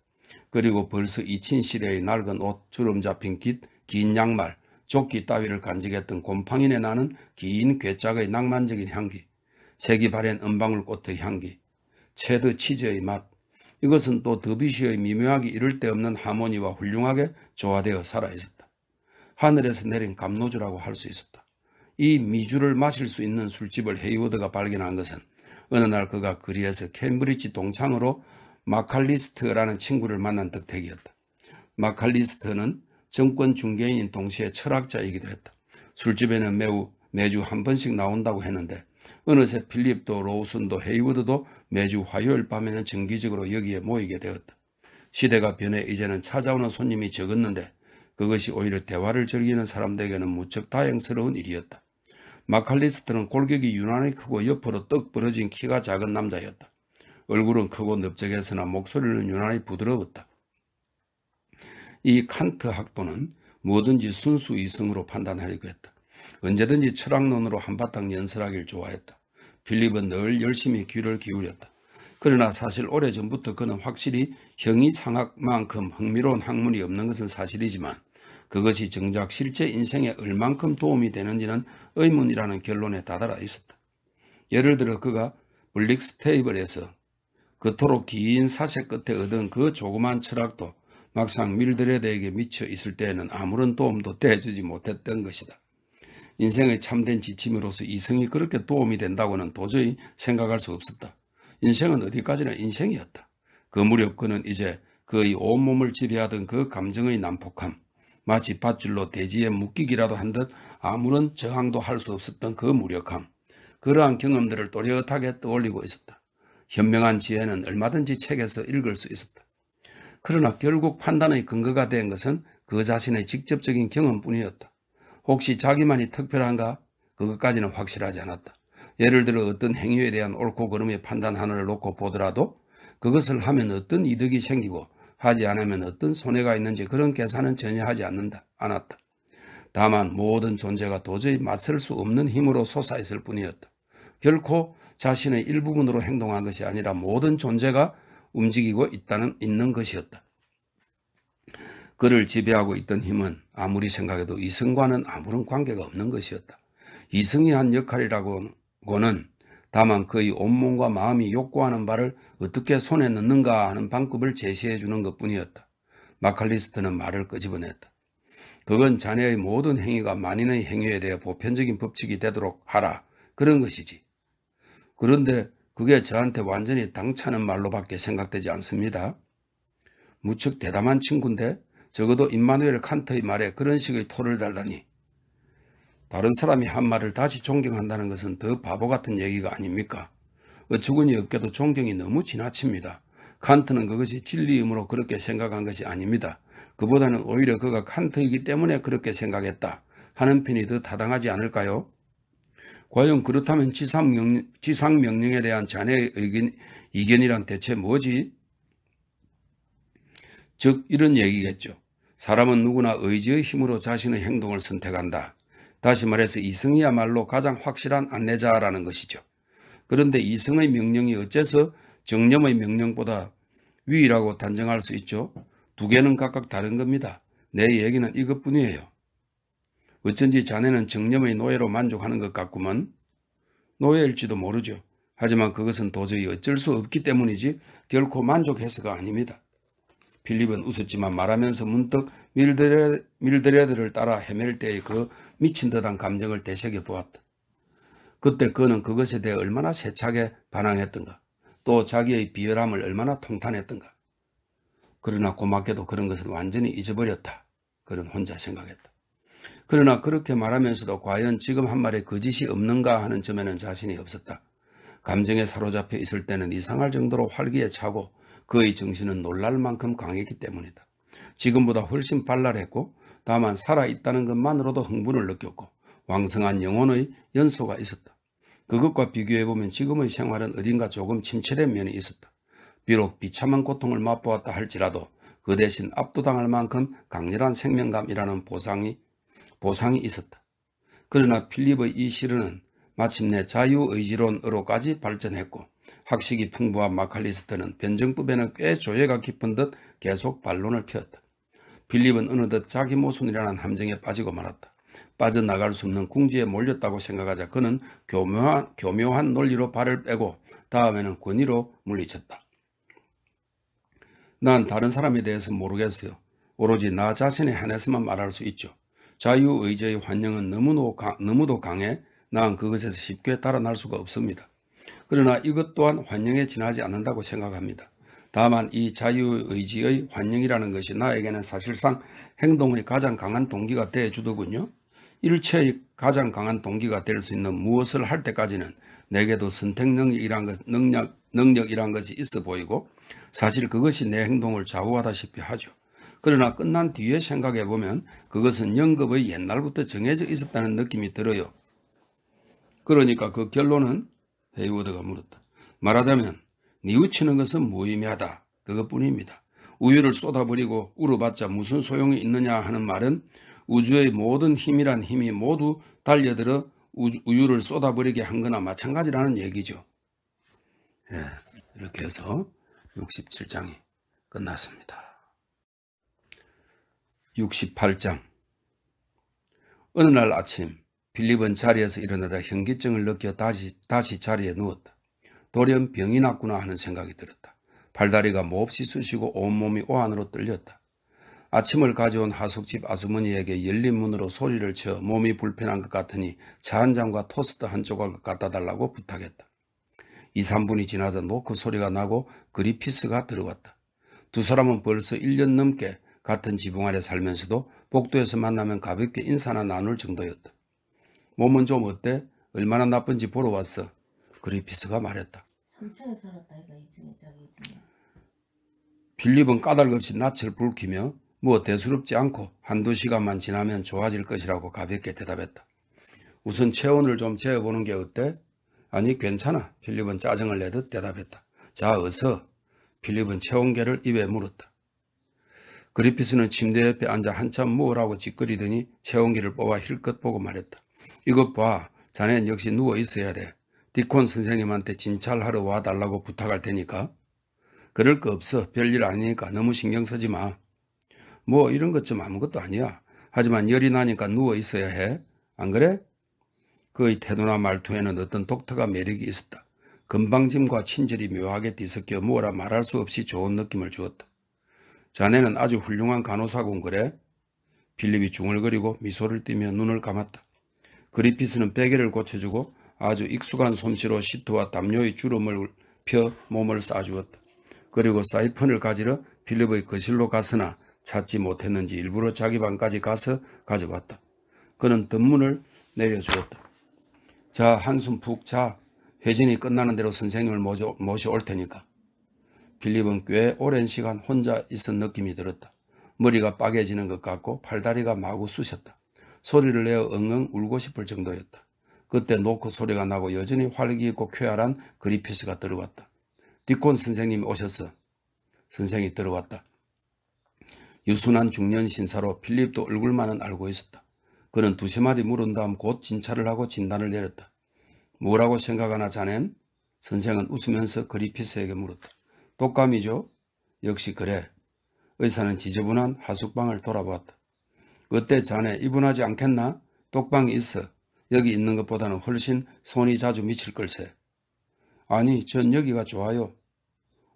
그리고 벌써 이친 시대의 낡은 옷, 주름 잡힌 긴 양말, 조끼 따위를 간직했던 곰팡이내 나는 긴 괴짝의 낭만적인 향기, 색이 바랜 은방울꽃의 향기, 체드 치즈의 맛, 이것은 또 드뷔시의 미묘하기 이를 데 없는 하모니와 훌륭하게 조화되어 살아있었다. 하늘에서 내린 감노주라고 할 수 있었다. 이 미주를 마실 수 있는 술집을 헤이워드가 발견한 것은 어느 날 그가 거리에서 캠브리지 동창으로 마칼리스트라는 친구를 만난 덕택이었다. 마칼리스트는 정권 중개인인 동시에 철학자이기도 했다. 술집에는 매주 한 번씩 나온다고 했는데 어느새 필립도 로우슨도 헤이워드도 매주 화요일 밤에는 정기적으로 여기에 모이게 되었다. 시대가 변해 이제는 찾아오는 손님이 적었는데 그것이 오히려 대화를 즐기는 사람들에게는 무척 다행스러운 일이었다. 마칼리스트는 골격이 유난히 크고 옆으로 떡 벌어진 키가 작은 남자였다. 얼굴은 크고 넓적했으나 목소리는 유난히 부드러웠다. 이 칸트 학도는 뭐든지 순수 이성으로 판단하려고 했다. 언제든지 철학론으로 한바탕 연설하길 좋아했다. 필립은 늘 열심히 귀를 기울였다. 그러나 사실 오래전부터 그는 확실히 형이상학만큼 흥미로운 학문이 없는 것은 사실이지만 그것이 정작 실제 인생에 얼만큼 도움이 되는지는 의문이라는 결론에 다다라 있었다. 예를 들어 그가 블릭스테이블에서 그토록 긴 사세 끝에 얻은 그 조그만 철학도 막상 밀드레드에게 미쳐 있을 때에는 아무런 도움도 대주지 못했던 것이다. 인생의 참된 지침으로서 이성이 그렇게 도움이 된다고는 도저히 생각할 수 없었다. 인생은 어디까지나 인생이었다. 그 무렵 그는 이제 그의 온몸을 지배하던 그 감정의 난폭함, 마치 밧줄로 대지에 묶이기라도 한 듯 아무런 저항도 할 수 없었던 그 무력함, 그러한 경험들을 또렷하게 떠올리고 있었다. 현명한 지혜는 얼마든지 책에서 읽을 수 있었다. 그러나 결국 판단의 근거가 된 것은 그 자신의 직접적인 경험뿐이었다. 혹시 자기만이 특별한가? 그것까지는 확실하지 않았다. 예를 들어 어떤 행위에 대한 옳고 그름의 판단 하나를 놓고 보더라도 그것을 하면 어떤 이득이 생기고 하지 않으면 어떤 손해가 있는지 그런 계산은 전혀 하지 않았다. 다만 모든 존재가 도저히 맞설 수 없는 힘으로 솟아있을 뿐이었다. 결코 자신의 일부분으로 행동한 것이 아니라 모든 존재가 움직이고 있는 것이었다. 그를 지배하고 있던 힘은 아무리 생각해도 이성과는 아무런 관계가 없는 것이었다. 이성이 한 역할이라고는 다만 그의 온몸과 마음이 욕구하는 바를 어떻게 손에 넣는가 하는 방법을 제시해 주는 것뿐이었다. 마칼리스트는 말을 끄집어냈다. 그건 자네의 모든 행위가 만인의 행위에 대해 보편적인 법칙이 되도록 하라. 그런 것이지. 그런데 그게 저한테 완전히 당차는 말로밖에 생각되지 않습니다. 무척 대담한 친구인데 적어도 임마누엘 칸트의 말에 그런 식의 토를 달다니. 다른 사람이 한 말을 다시 존경한다는 것은 더 바보 같은 얘기가 아닙니까? 어처구니 없게도 존경이 너무 지나칩니다. 칸트는 그것이 진리이므로 그렇게 생각한 것이 아닙니다. 그보다는 오히려 그가 칸트이기 때문에 그렇게 생각했다 하는 편이 더 타당하지 않을까요? 과연 그렇다면 지상명령에 대한 자네의 이견이란 대체 뭐지? 즉 이런 얘기겠죠. 사람은 누구나 의지의 힘으로 자신의 행동을 선택한다. 다시 말해서 이성이야말로 가장 확실한 안내자라는 것이죠. 그런데 이성의 명령이 어째서 정념의 명령보다 위라고 단정할 수 있죠? 두 개는 각각 다른 겁니다. 내 얘기는 이것뿐이에요. 어쩐지 자네는 정념의 노예로 만족하는 것 같구먼. 노예일지도 모르죠. 하지만 그것은 도저히 어쩔 수 없기 때문이지 결코 만족해서가 아닙니다. 필립은 웃었지만 말하면서 문득 밀드레드를 따라 헤맬 때의 그 미친 듯한 감정을 되새겨 보았다. 그때 그는 그것에 대해 얼마나 세차게 반항했던가, 또 자기의 비열함을 얼마나 통탄했던가. 그러나 고맙게도 그런 것을 완전히 잊어버렸다. 그는 혼자 생각했다. 그러나 그렇게 말하면서도 과연 지금 한 말에 거짓이 없는가 하는 점에는 자신이 없었다. 감정에 사로잡혀 있을 때는 이상할 정도로 활기에 차고 그의 정신은 놀랄 만큼 강했기 때문이다. 지금보다 훨씬 발랄했고 다만 살아있다는 것만으로도 흥분을 느꼈고 왕성한 영혼의 연소가 있었다. 그것과 비교해보면 지금의 생활은 어딘가 조금 침체된 면이 있었다. 비록 비참한 고통을 맛보았다 할지라도 그 대신 압도당할 만큼 강렬한 생명감이라는 보상이 있었다. 그러나 필립의 이 시련은 마침내 자유의지론으로까지 발전했고 학식이 풍부한 마칼리스트는 변정법에는 꽤 조예가 깊은 듯 계속 반론을 피웠다. 필립은 어느덧 자기 모순이라는 함정에 빠지고 말았다. 빠져나갈 수 없는 궁지에 몰렸다고 생각하자 그는 교묘한 논리로 발을 빼고 다음에는 권위로 물리쳤다. 난 다른 사람에 대해서 모르겠어요. 오로지 나 자신에 한해서만 말할 수 있죠. 자유의지의 환영은 너무도 강해 난 그것에서 쉽게 달아날 수가 없습니다. 그러나 이것 또한 환영에 지나지 않는다고 생각합니다. 다만 이 자유의지의 환영이라는 것이 나에게는 사실상 행동의 가장 강한 동기가 되어주더군요. 일체의 가장 강한 동기가 될 수 있는 무엇을 할 때까지는 내게도 선택 능력이란 것이 있어 보이고 사실 그것이 내 행동을 좌우하다시피 하죠. 그러나 끝난 뒤에 생각해 보면 그것은 영겁의 옛날부터 정해져 있었다는 느낌이 들어요. 그러니까 그 결론은 헤이워드가 물었다. 말하자면 뉘우치는 것은 무의미하다. 그것뿐입니다. 우유를 쏟아버리고 울어봤자 무슨 소용이 있느냐 하는 말은 우주의 모든 힘이란 힘이 모두 달려들어 우유를 쏟아버리게 한 거나 마찬가지라는 얘기죠. 예, 이렇게 해서 67장이 끝났습니다. 68장. 어느 날 아침 필립은 자리에서 일어나자 현기증을 느껴 다시 자리에 누웠다. 돌연 병이 났구나 하는 생각이 들었다. 팔다리가 몹시 쑤시고 온몸이 오한으로 떨렸다. 아침을 가져온 하숙집 아주머니에게 열린 문으로 소리를 쳐 몸이 불편한 것 같으니 차 한 잔과 토스트 한 조각을 갖다 달라고 부탁했다. 2, 3분이 지나자 노크 소리가 나고 그리피스가 들어왔다. 두 사람은 벌써 1년 넘게 같은 지붕 아래 살면서도 복도에서 만나면 가볍게 인사나 나눌 정도였다. 몸은 좀 어때? 얼마나 나쁜지 보러 왔어. 그리피스가 말했다. 3층에 살았다 이가 2층에 자기 2층에. 필립은 까닭없이 낯을 붉히며 뭐 대수롭지 않고 한두 시간만 지나면 좋아질 것이라고 가볍게 대답했다. 우선 체온을 좀 재어보는 게 어때? 아니 괜찮아. 필립은 짜증을 내듯 대답했다. 자 어서. 필립은 체온계를 입에 물었다. 그리피스는 침대 옆에 앉아 한참 뭐라고 짓거리더니 체온계를 뽑아 힐끗 보고 말했다. 이것 봐. 자넨 역시 누워 있어야 돼. 디콘 선생님한테 진찰하러 와달라고 부탁할 테니까. 그럴 거 없어. 별일 아니니까 너무 신경 쓰지 마. 뭐 이런 것 좀 아무것도 아니야. 하지만 열이 나니까 누워 있어야 해. 안 그래? 그의 태도나 말투에는 어떤 독특한 매력이 있었다. 건방짐과 친절이 묘하게 뒤섞여 뭐라 말할 수 없이 좋은 느낌을 주었다. 자네는 아주 훌륭한 간호사군 그래? 필립이 중얼거리고 미소를 띠며 눈을 감았다. 그리피스는 베개를 고쳐주고 아주 익숙한 솜씨로 시트와 담요의 주름을 펴 몸을 싸주었다. 그리고 사이펀을 가지러 필립의 거실로 갔으나 찾지 못했는지 일부러 자기 방까지 가서 가져왔다. 그는 덧문을 내려주었다. 자, 한숨 푹 자. 회진이 끝나는 대로 선생님을 모셔올 테니까. 필립은 꽤 오랜 시간 혼자 있은 느낌이 들었다. 머리가 빠개지는 것 같고 팔다리가 마구 쑤셨다. 소리를 내어 엉엉 울고 싶을 정도였다. 그때 노크 소리가 나고 여전히 활기있고 쾌활한 그리피스가 들어왔다. 디콘 선생님이 오셨어. 선생이 들어왔다. 유순한 중년 신사로 필립도 얼굴만은 알고 있었다. 그는 두세 마디 물은 다음 곧 진찰을 하고 진단을 내렸다. 뭐라고 생각하나 자넨? 선생은 웃으면서 그리피스에게 물었다. 독감이죠? 역시 그래. 의사는 지저분한 하숙방을 돌아보았다. 어때 자네 이분하지 않겠나? 독방이 있어. 여기 있는 것보다는 훨씬 손이 자주 미칠 걸세. 아니 전 여기가 좋아요.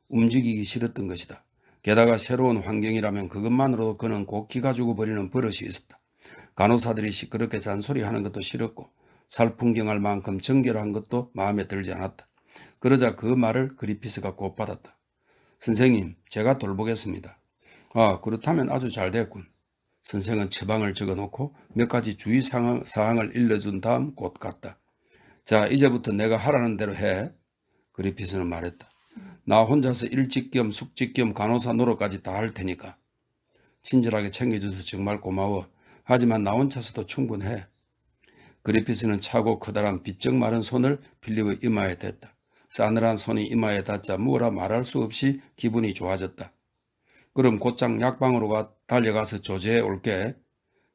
움직이기 싫었던 것이다. 게다가 새로운 환경이라면 그것만으로도 그는 곧 기가 죽어버리는 버릇이 있었다. 간호사들이 시끄럽게 잔소리하는 것도 싫었고 살풍경할 만큼 정결한 것도 마음에 들지 않았다. 그러자 그 말을 그리피스가 곧 받았다. 선생님, 제가 돌보겠습니다. 아, 그렇다면 아주 잘 됐군. 선생은 처방을 적어놓고 몇 가지 주의사항을 일러준 다음 곧 갔다. 자, 이제부터 내가 하라는 대로 해. 그리피스는 말했다. 나 혼자서 일직 겸 숙직 겸 간호사 노릇까지 다 할 테니까. 친절하게 챙겨줘서 정말 고마워. 하지만 나 혼자서도 충분해. 그리피스는 차고 커다란 비쩍 마른 손을 필립의 이마에 댔다. 싸늘한 손이 이마에 닿자 뭐라 말할 수 없이 기분이 좋아졌다. 그럼 곧장 약방으로 달려가서 조제해 올게.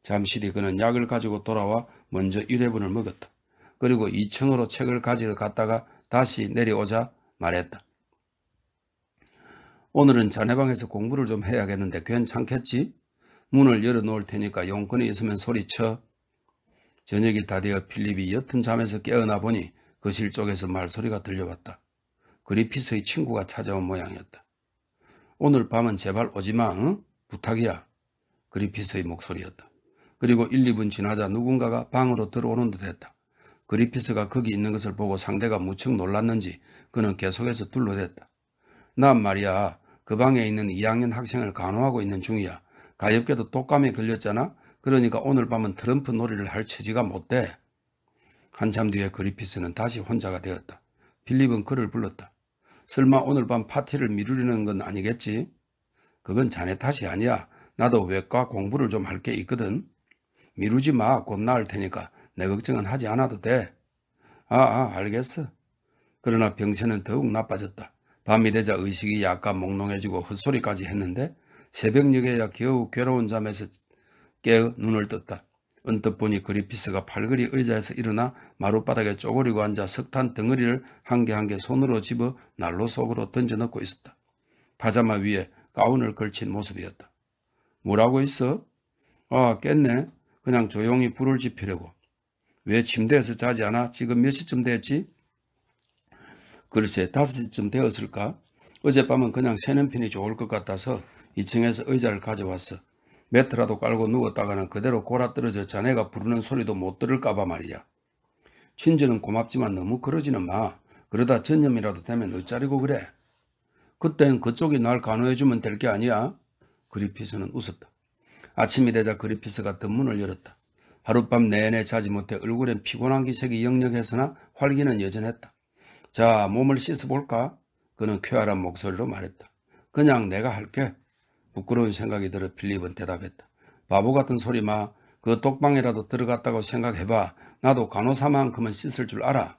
잠시 뒤 그는 약을 가지고 돌아와 먼저 1회분을 먹었다. 그리고 2층으로 책을 가지러 갔다가 다시 내려오자 말했다. 오늘은 자네 방에서 공부를 좀 해야겠는데 괜찮겠지? 문을 열어놓을 테니까 용건이 있으면 소리쳐. 저녁이 다 되어 필립이 옅은 잠에서 깨어나 보니 거실 쪽에서 말소리가 들려왔다. 그리피스의 친구가 찾아온 모양이었다. 오늘 밤은 제발 오지마, 응? 부탁이야. 그리피스의 목소리였다. 그리고 1, 2분 지나자 누군가가 방으로 들어오는 듯 했다. 그리피스가 거기 있는 것을 보고 상대가 무척 놀랐는지 그는 계속해서 둘러댔다. 난 말이야, 그 방에 있는 2학년 학생을 간호하고 있는 중이야. 가엾게도 독감에 걸렸잖아. 그러니까 오늘 밤은 트럼프 놀이를 할 처지가 못 돼. 한참 뒤에 그리피스는 다시 혼자가 되었다. 필립은 그를 불렀다. 설마 오늘 밤 파티를 미루려는 건 아니겠지? 그건 자네 탓이 아니야. 나도 외과 공부를 좀 할 게 있거든. 미루지 마. 곧 나을 테니까 내 걱정은 하지 않아도 돼. 알겠어. 그러나 병세는 더욱 나빠졌다. 밤이 되자 의식이 약간 몽롱해지고 헛소리까지 했는데 새벽녘에야 겨우 괴로운 잠에서 깨어 눈을 떴다. 언뜻 보니 그리피스가 팔걸이 의자에서 일어나 마룻바닥에 쪼그리고 앉아 석탄 덩어리를 한 개 한 개 손으로 집어 난로 속으로 던져넣고 있었다. 파자마 위에 가운을 걸친 모습이었다. 뭐라고 있어? 깼네. 그냥 조용히 불을 지피려고. 왜 침대에서 자지 않아? 지금 몇 시쯤 됐지? 글쎄 5시쯤 되었을까? 어젯밤은 그냥 새는 편이 좋을 것 같아서 2층에서 의자를 가져왔어. 매트라도 깔고 누웠다가는 그대로 골아떨어져 자네가 부르는 소리도 못 들을까봐 말이야. 친절은 고맙지만 너무 그러지는 마. 그러다 전염이라도 되면 어쩌리고 그래. 그땐 그쪽이 날 간호해주면 될 게 아니야. 그리피스는 웃었다. 아침이 되자 그리피스가 덧문을 열었다. 하룻밤 내내 자지 못해 얼굴엔 피곤한 기색이 역력했으나 활기는 여전했다. 자, 몸을 씻어볼까? 그는 쾌활한 목소리로 말했다. 그냥 내가 할게. 부끄러운 생각이 들어 필립은 대답했다. 바보 같은 소리 마. 그 독방이라도 들어갔다고 생각해봐. 나도 간호사만큼은 씻을 줄 알아.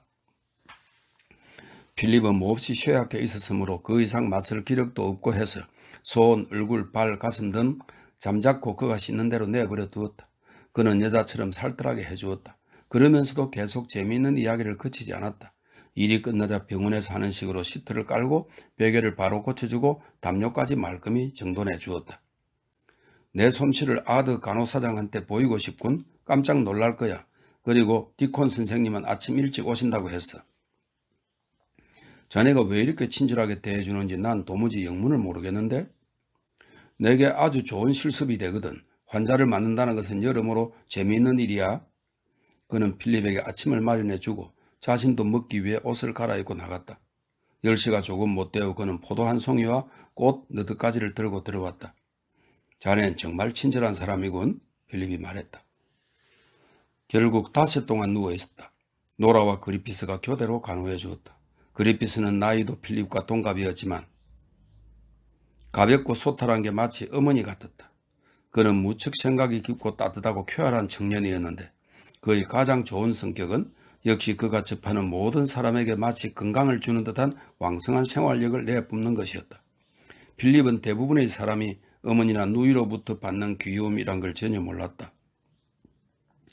필립은 몹시 쇠약해 있었으므로 그 이상 맞설 기력도 없고 해서 손, 얼굴, 발, 가슴 등 잠자코 그가 씻는 대로 내버려 두었다. 그는 여자처럼 살뜰하게 해주었다. 그러면서도 계속 재미있는 이야기를 그치지 않았다. 일이 끝나자 병원에서 하는 식으로 시트를 깔고 베개를 바로 고쳐주고 담요까지 말끔히 정돈해 주었다. 내 솜씨를 아드 간호사장한테 보이고 싶군. 깜짝 놀랄 거야. 그리고 디콘 선생님은 아침 일찍 오신다고 했어. 자네가 왜 이렇게 친절하게 대해주는지 난 도무지 영문을 모르겠는데? 내게 아주 좋은 실습이 되거든. 환자를 맞는다는 것은 여러모로 재미있는 일이야. 그는 필립에게 아침을 마련해주고 자신도 먹기 위해 옷을 갈아입고 나갔다. 10시가 조금 못 되어 그는 포도 한 송이와 꽃 너댓 가지를 들고 들어왔다. 자넨 정말 친절한 사람이군. 필립이 말했다. 결국 닷새 동안 누워있었다. 노라와 그리피스가 교대로 간호해 주었다. 그리피스는 나이도 필립과 동갑이었지만 가볍고 소탈한 게 마치 어머니 같았다. 그는 무척 생각이 깊고 따뜻하고 쾌활한 청년이었는데 그의 가장 좋은 성격은 역시 그가 접하는 모든 사람에게 마치 건강을 주는 듯한 왕성한 생활력을 내뿜는 것이었다. 필립은 대부분의 사람이 어머니나 누이로부터 받는 귀여움이란 걸 전혀 몰랐다.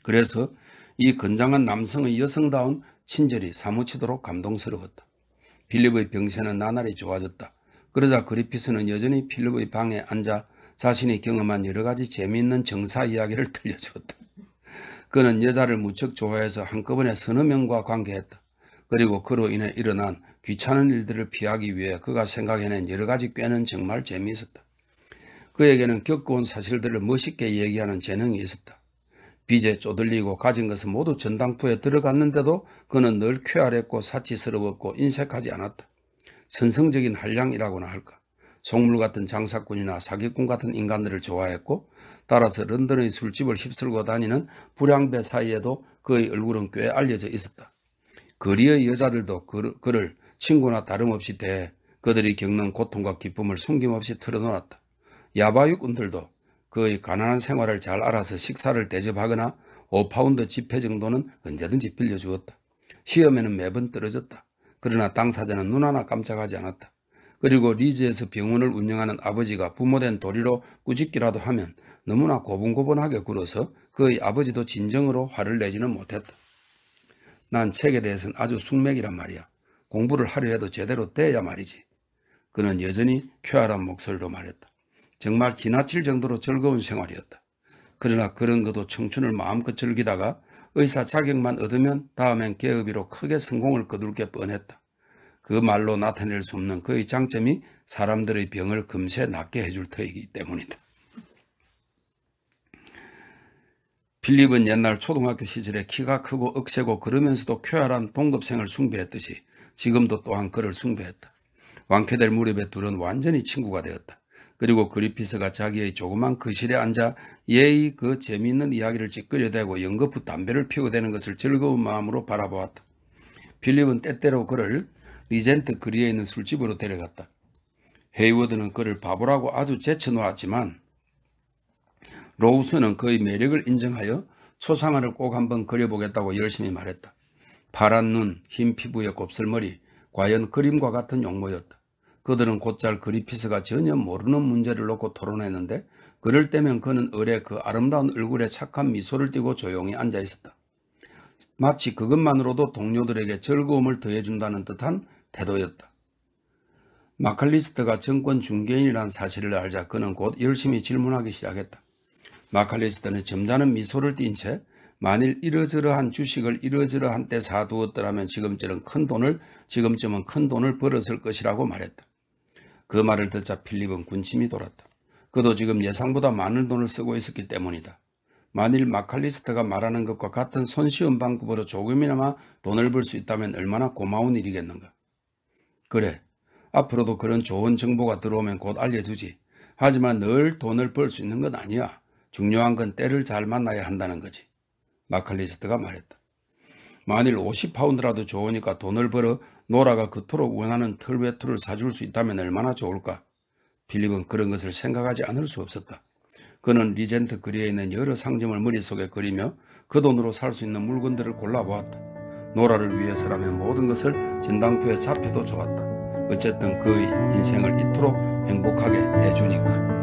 그래서 이 건장한 남성의 여성다운 친절이 사무치도록 감동스러웠다. 필립의 병세는 나날이 좋아졌다. 그러자 그리피스는 여전히 필립의 방에 앉아 자신이 경험한 여러 가지 재미있는 정사 이야기를 들려주었다. 그는 여자를 무척 좋아해서 한꺼번에 서너 명과 관계했다. 그리고 그로 인해 일어난 귀찮은 일들을 피하기 위해 그가 생각해낸 여러 가지 꾀는 정말 재미있었다. 그에게는 겪어온 사실들을 멋있게 얘기하는 재능이 있었다. 빚에 쪼들리고 가진 것은 모두 전당포에 들어갔는데도 그는 늘 쾌활했고 사치스러웠고 인색하지 않았다. 선성적인 한량이라고나 할까. 속물 같은 장사꾼이나 사기꾼 같은 인간들을 좋아했고 따라서 런던의 술집을 휩쓸고 다니는 불량배 사이에도 그의 얼굴은 꽤 알려져 있었다. 거리의 여자들도 그를 친구나 다름없이 대해 그들이 겪는 고통과 기쁨을 숨김없이 털어놓았다. 야바육꾼들도 그의 가난한 생활을 잘 알아서 식사를 대접하거나 5파운드 지폐 정도는 언제든지 빌려주었다. 시험에는 매번 떨어졌다. 그러나 당사자는 눈 하나 깜짝하지 않았다. 그리고 리즈에서 병원을 운영하는 아버지가 부모된 도리로 꾸짖기라도 하면 너무나 고분고분하게 굴어서 그의 아버지도 진정으로 화를 내지는 못했다. 난 책에 대해서는 아주 숙맥이란 말이야. 공부를 하려 해도 제대로 떼야 말이지. 그는 여전히 쾌활한 목소리로 말했다. 정말 지나칠 정도로 즐거운 생활이었다. 그러나 그런 것도 청춘을 마음껏 즐기다가 의사 자격만 얻으면 다음엔 계업이로 크게 성공을 거둘 게 뻔했다. 그 말로 나타낼 수 없는 그의 장점이 사람들의 병을 금세 낫게 해줄 터이기 때문이다. 필립은 옛날 초등학교 시절에 키가 크고 억세고 그러면서도 쾌활한 동급생을 숭배했듯이 지금도 또한 그를 숭배했다. 왕쾌될 무렵에 둘은 완전히 친구가 되었다. 그리고 그리피스가 자기의 조그만 거실에 앉아 예의 그 재미있는 이야기를 찌끄려대고 연거푸 담배를 피우고 되는 것을 즐거운 마음으로 바라보았다. 필립은 때때로 그를 리젠트 거리에 있는 술집으로 데려갔다. 헤이워드는 그를 바보라고 아주 제쳐놓았지만 로우스는 그의 매력을 인정하여 초상화를 꼭 한번 그려보겠다고 열심히 말했다. 파란 눈, 흰 피부의 곱슬머리, 과연 그림과 같은 용모였다. 그들은 곧잘 그리피스가 전혀 모르는 문제를 놓고 토론했는데 그럴 때면 그는 을의 그 아름다운 얼굴에 착한 미소를 띠고 조용히 앉아 있었다. 마치 그것만으로도 동료들에게 즐거움을 더해준다는 듯한 태도였다. 마칼리스트가 정권 중개인이라는 사실을 알자 그는 곧 열심히 질문하기 시작했다. 마칼리스트는 점잖은 미소를 띈 채 만일 이러저러한 주식을 이러저러한 때 사두었더라면 지금쯤은 큰 돈을 벌었을 것이라고 말했다. 그 말을 듣자 필립은 군침이 돌았다. 그도 지금 예상보다 많은 돈을 쓰고 있었기 때문이다. 만일 마칼리스트가 말하는 것과 같은 손쉬운 방법으로 조금이나마 돈을 벌 수 있다면 얼마나 고마운 일이겠는가. 그래, 앞으로도 그런 좋은 정보가 들어오면 곧 알려주지. 하지만 늘 돈을 벌 수 있는 건 아니야. 중요한 건 때를 잘 만나야 한다는 거지. 마칼리스트가 말했다. 만일 50파운드라도 좋으니까 돈을 벌어 노라가 그토록 원하는 털웨투를 사줄 수 있다면 얼마나 좋을까. 필립은 그런 것을 생각하지 않을 수 없었다. 그는 리젠트 거리에 있는 여러 상점을 머릿속에 그리며 그 돈으로 살 수 있는 물건들을 골라보았다. 노라를 위해서라면 모든 것을 진당표에 잡혀도 좋았다. 어쨌든 그의 인생을 이토록 행복하게 해주니까.